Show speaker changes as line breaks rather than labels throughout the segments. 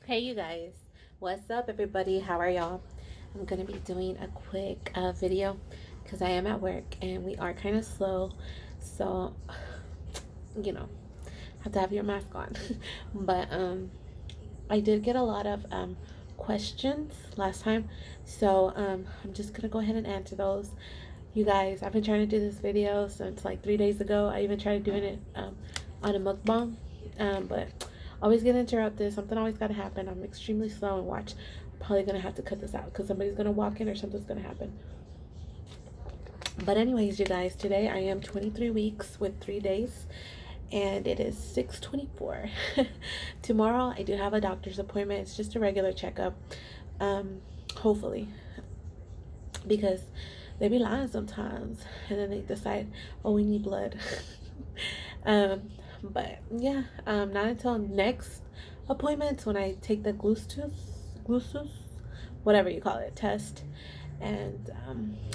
Hey you guys, what's up everybody? How are y'all? I'm gonna be doing a quick video because I am at work and we are kind of slow, so you know, have to have your mask on. But I did get a lot of questions last time, so I'm just gonna go ahead and answer those. You guys, I've been trying to do this video since like 3 days ago. I even tried doing it on a mukbang, but always get interrupted. Something always got to happen. I'm extremely slow and watch. I'm probably gonna have to cut this out because somebody's gonna walk in or something's gonna happen. But anyways, you guys, today I am 23 weeks with 3 days, and it is 6:24. Tomorrow I do have a doctor's appointment. It's just a regular checkup. Hopefully, because they be lying sometimes, and then they decide, oh, we need blood. um, but yeah, not until next appointments when I take the glucose, whatever you call it, test. And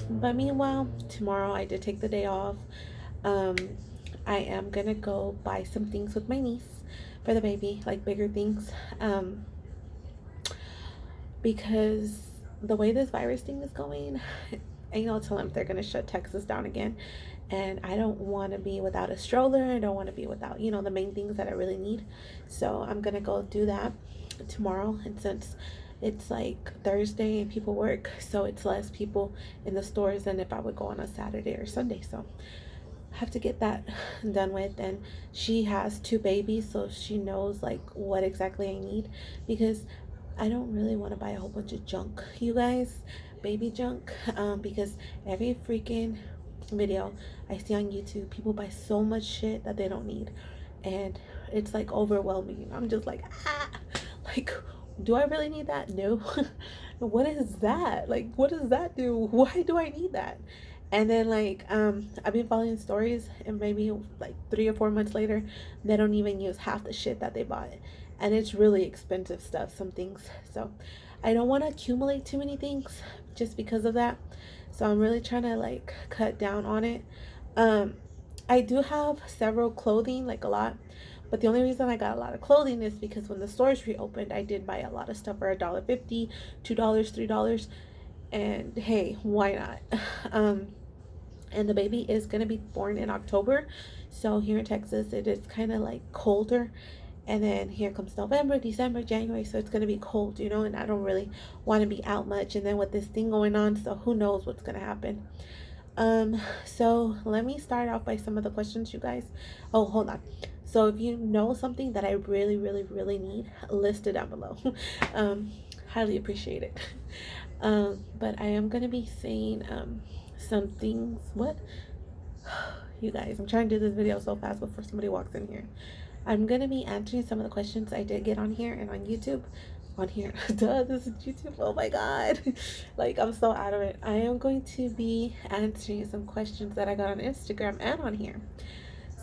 but meanwhile, tomorrow I did take the day off. Um, I am gonna go buy some things with my niece for the baby, like bigger things, because the way this virus thing is going, ain't no telling if they're gonna shut Texas down again. And I don't want to be without a stroller. I don't want to be without, the main things that I really need. So I'm gonna go do that tomorrow. And since it's like Thursday and people work, so it's less people in the stores than if I would go on a Saturday or Sunday. So I have to get that done with. And she has two babies, so she knows like what exactly I need, because I don't really want to buy a whole bunch of junk, you guys, baby junk, because every freaking video I see on YouTube, people buy so much shit that they don't need, and it's like overwhelming. I'm just like, like, do I really need that? No. What is that? Like, what does that do? Why do I need that? And then like I've been following stories, and maybe like 3 or 4 months later, they don't even use half the shit that they bought, and it's really expensive stuff, some things. So I don't want to accumulate too many things just because of that. So I'm really trying to like cut down on it. um I do have several clothing, like a lot, but the only reason I got a lot of clothing is because when the stores reopened, I did buy a lot of stuff for $1.50, $2, $3. And hey, why not? um and the baby is going to be born in October. So here in Texas, it is kind of like colder. And then here comes November, December, January. So it's going to be cold, and I don't really want to be out much. And then with this thing going on, so who knows what's going to happen. So let me start off by some of the questions, you guys. Oh, hold on. So if you know something that I really, really, really need, list it down below. um, Highly appreciate it. But I am going to be saying, some things. What? You guys, I'm trying to do this video so fast before somebody walks in here. I'm gonna be answering some of the questions I did get on here and on YouTube. On here, duh, this is YouTube. Oh my god, like I'm so out of it. I am going to be answering some questions that I got on Instagram and on here.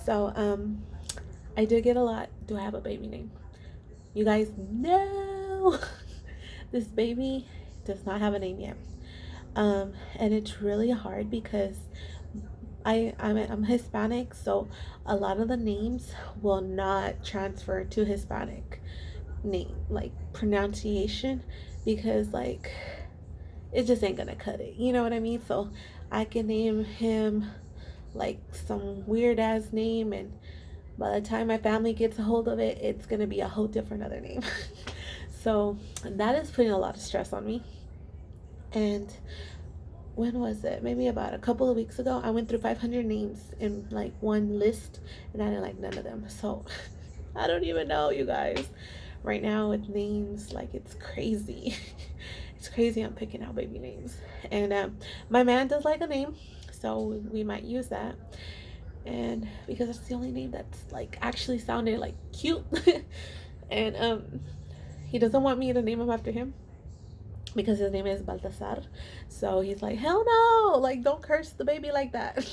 So, I did get a lot. Do I have a baby name? You guys know this baby does not have a name yet. And it's really hard because I'm Hispanic, so a lot of the names will not transfer to Hispanic name, like pronunciation, because like it just ain't gonna cut it. You know what I mean? So I can name him like some weird ass name, and by the time my family gets a hold of it, it's gonna be a whole different other name. So that is putting a lot of stress on me. And when was it? Maybe about a couple of weeks ago, I went through 500 names in like one list, and I didn't like none of them. So I don't even know, you guys. Right now with names, like it's crazy. It's crazy. I'm picking out baby names, and my man does like a name, so we might use that. And because it's the only name that's like actually sounded like cute, and he doesn't want me to name him after him because his name is Baltasar. So he's like, hell no, like don't curse the baby like that.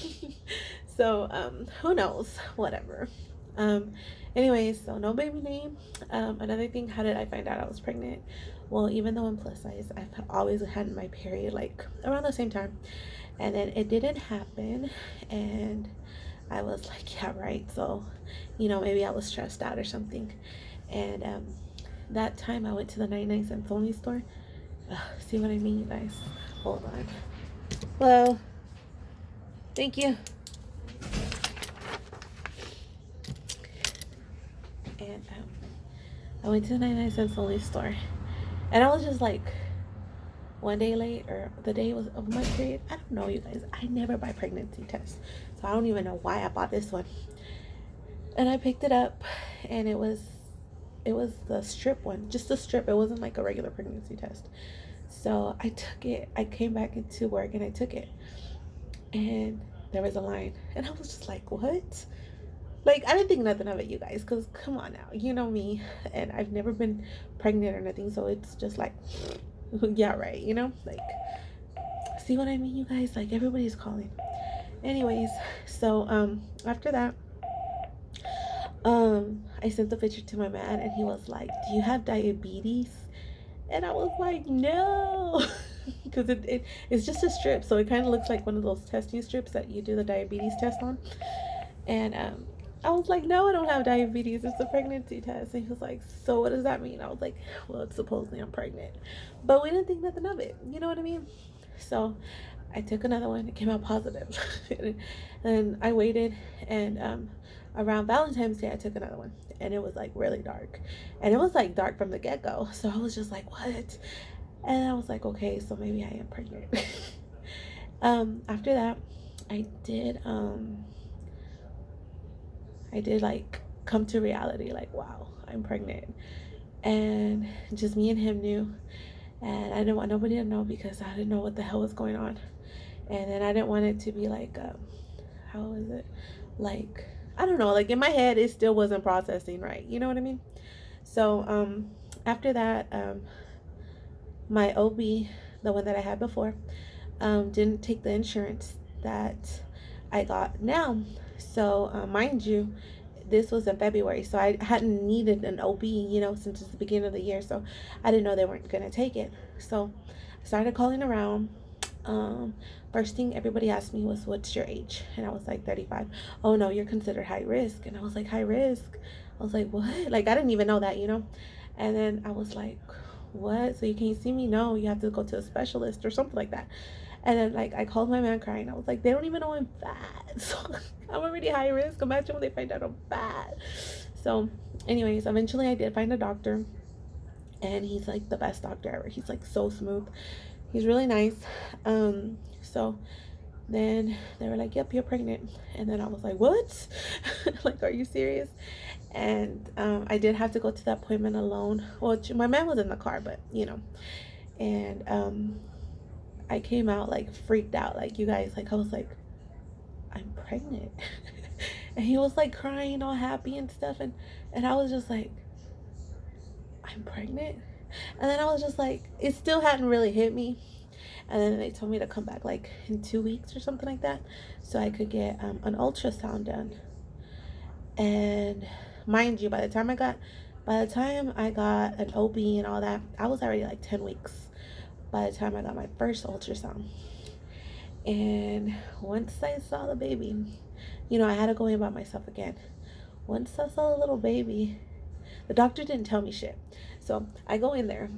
So who knows? Whatever. Um Anyways, so no baby name. Another thing, how did I find out I was pregnant? Well, even though I'm plus size, I've always had my period like around the same time. And then it didn't happen, and I was like, yeah, right. So, maybe I was stressed out or something. And that time I went to the 99 cents only store. See what I mean, you guys? Hold on. Hello. Thank you. And I went to the 99 cents only store. And I was just like one day late, or the day was of my period. I don't know, you guys. I never buy pregnancy tests. So I don't even know why I bought this one. And I picked it up, and it was the strip one, just a strip. It wasn't like a regular pregnancy test. So I took it. I came back into work and I took it, and there was a line, and I was just like, what? Like, I didn't think nothing of it, you guys, because come on now, you know me, and I've never been pregnant or nothing, so it's just like, yeah, right, you know, like, see what I mean, you guys? Like, everybody's calling. Anyways, so after that, I sent the picture to my man, and he was like, do you have diabetes? And I was like, no. Because it's just a strip, so it kind of looks like one of those testing strips that you do the diabetes test on. And I was like, no, I don't have diabetes, it's a pregnancy test. And he was like, so what does that mean? I was like, well, it's supposedly I'm pregnant, but we didn't think nothing of it, you know what I mean? So I took another one. It came out positive. And I waited, and around Valentine's Day I took another one, and it was like really dark, and it was like dark from the get-go. So I was just like, what? And I was like, okay, so maybe I am pregnant. After that, I did like come to reality, like, wow, I'm pregnant. And just me and him knew, and I didn't want nobody to know because I didn't know what the hell was going on. And then I didn't want it to be like, how is it, like, I don't know, like in my head it still wasn't processing right, you know what I mean? So after that, my OB, the one that I had before, didn't take the insurance that I got now. So mind you, this was in February, so I hadn't needed an OB, you know, since it's the beginning of the year. So I didn't know they weren't gonna take it. So I started calling around. First thing everybody asked me was, what's your age? And I was like, 35. Oh no, you're considered high risk. And I was like, high risk? I was like, what? Like, I didn't even know that, you know? And then I was like, what? So you can't see me? No, you have to go to a specialist or something like that. And then, like, I called my man crying. I was like, they don't even know I'm fat. So I'm already high risk. Imagine when they find out I'm fat. So anyways, eventually I did find a doctor, and he's like the best doctor ever. He's like so smooth. He's really nice. So then they were like, yep, you're pregnant. And then I was like, what? Like, are you serious? And I did have to go to that appointment alone. Well, my man was in the car, but you know. And I came out like freaked out, like, you guys, like, I was like, I'm pregnant. And he was like crying all happy and stuff, and I was just like, I'm pregnant. And then I was just like, it still hadn't really hit me. And then they told me to come back like in 2 weeks or something like that, so I could get an ultrasound done. And mind you, by the time I got an OB and all that, I was already like 10 weeks by the time I got my first ultrasound. And once I saw the baby, you know, I had to go in by myself again. Once I saw the little baby, the doctor didn't tell me shit. So I go in there,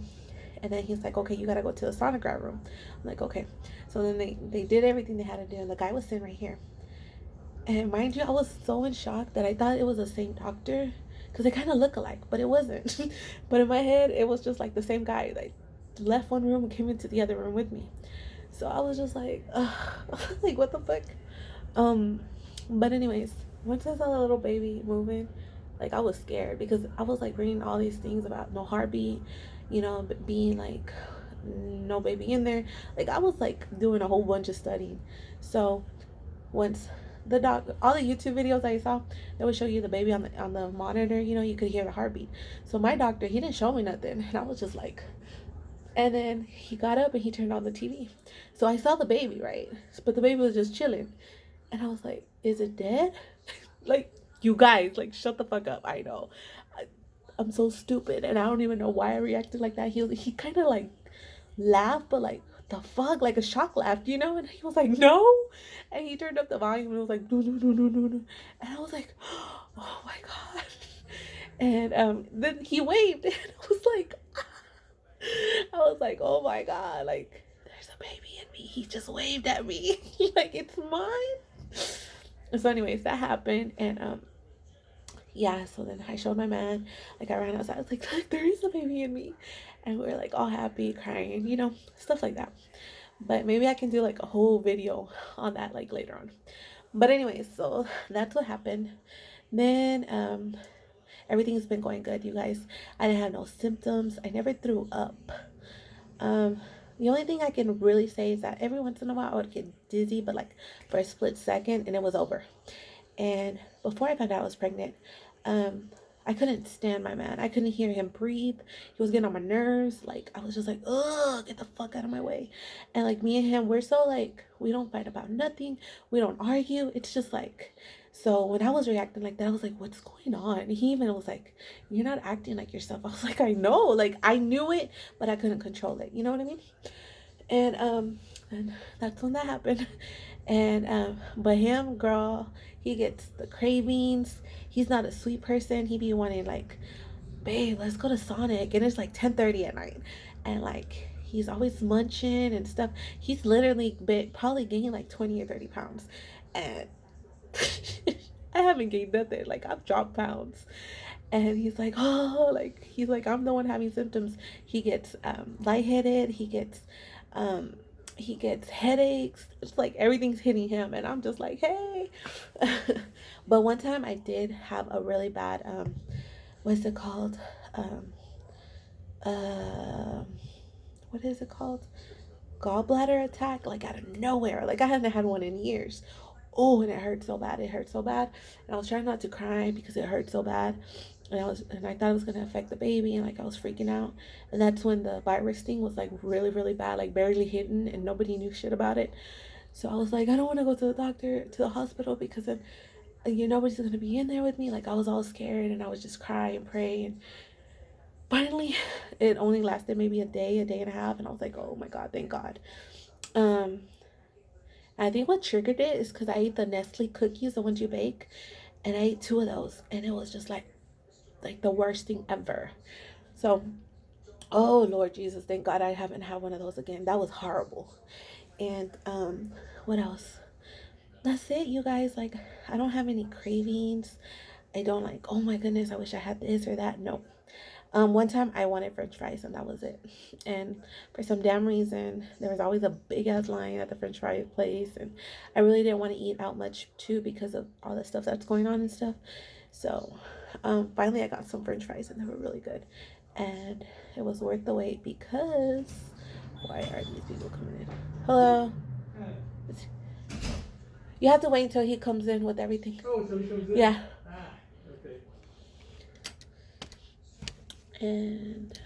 and then he's like, okay, you gotta go to the sonogram room. I'm like, okay. So then they did everything they had to do, and the guy was sitting right here. And mind you, I was so in shock that I thought it was the same doctor, because they kind of look alike, but it wasn't. But in my head, it was just like the same guy. Like, left one room and came into the other room with me. So I was just like, like, what the fuck? But anyways, once I saw the little baby moving, like, I was scared, because I was like reading all these things about no heartbeat, you know, being like no baby in there. Like, I was like doing a whole bunch of studying. So once all the YouTube videos I saw, they would show you the baby on the monitor, you know, you could hear the heartbeat. So my doctor, he didn't show me nothing, and I was just like, and then he got up and he turned on the TV. So I saw the baby, right? But the baby was just chilling. And I was like, is it dead? Like, you guys, like, shut the fuck up. I know. I'm so stupid, and I don't even know why I reacted like that. He kind of like laughed, but like, the fuck, like a shock laugh, you know? And he was like, no. And he turned up the volume and was like, no, no, no, no, no, no. And I was like, oh my god. And then he waved, and I was like, oh my god, like there's a baby in me. He just waved at me, like it's mine. So, anyways, that happened, and yeah. So then I showed my man, like I ran outside. I was like, look, there is a baby in me, and we were like all happy, crying, stuff like that. But maybe I can do like a whole video on that like later on. But anyways, so that's what happened. Then everything's been going good, you guys. I didn't have no symptoms. I never threw up. Um, the only thing I can really say is that every once in a while I would get dizzy, but like for a split second, and it was over. And before I found out I was pregnant, um, I couldn't stand my man. I couldn't hear him breathe. He was getting on my nerves. Like I was just like, ugh, get the fuck out of my way. And like me and him, we're so like we don't fight about nothing. We don't argue. It's just like so when I was reacting like that, I was like, what's going on? And he even was like, you're not acting like yourself. I was like, I know, like I knew it, but I couldn't control it. You know what I mean? And that's when that happened. And but him, girl, he gets the cravings. He's not a sweet person. He be wanting like, babe, let's go to Sonic, and it's like 10:30 at night, and like he's always munching and stuff. He's literally been probably gained like 20 or 30 pounds, and I haven't gained nothing. Like I've dropped pounds, and he's like, oh, like he's like, I'm the one having symptoms. He gets lightheaded. Um, he gets headaches. It's like everything's hitting him, and I'm just like, hey. But one time I did have a really bad what's it called? Um, uh, what is it called? Gallbladder attack, like out of nowhere. Like I hadn't had one in years. Oh, and it hurt so bad. It hurt so bad. And I was trying not to cry because it hurt so bad. And I thought it was gonna affect the baby, and like I was freaking out. And that's when the virus thing was like really, really bad, like barely hidden, and nobody knew shit about it. So I was like, I don't want to go to the doctor, to the hospital, because then nobody's gonna be in there with me. Like I was all scared, and I was just cry and pray, and finally it only lasted maybe a day and a half, and I was like, oh my god, thank god. um I think what triggered it is because I ate the Nestle cookies, the ones you bake, and I ate two of those, and it was just like the worst thing ever. So, oh Lord Jesus, thank God I haven't had one of those again. That was horrible. And what else? That's it, you guys. Like I don't have any cravings. I don't like, oh my goodness, I wish I had this or that. No. One time I wanted French fries, and that was it. And for some damn reason, there was always a big ass line at the French fry place, and I really didn't want to eat out much too because of all the stuff that's going on and stuff. So, finally I got some French fries, and they were really good, and it was worth the wait because why are these people coming in? Hello. You have to wait until he comes in with everything.
Oh, so he comes in?
Yeah.
Ah, okay.
And